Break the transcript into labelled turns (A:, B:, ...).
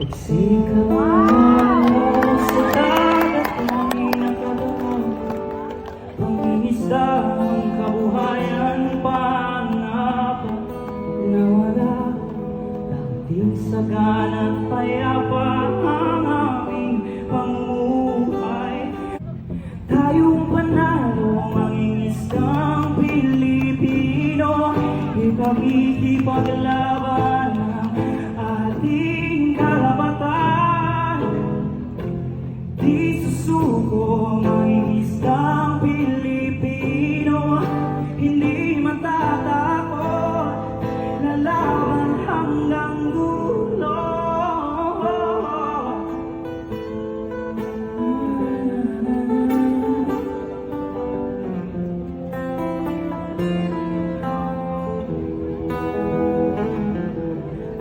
A: Pagsikat mo sa dagat, hangin ang katawan, pangingisda ang kabuhayan, panapan nawala, tangting sagana at payapa ang aming pamumuhay. Tayong panalo, mangingisdang Pilipino, ipag-ikipaglaban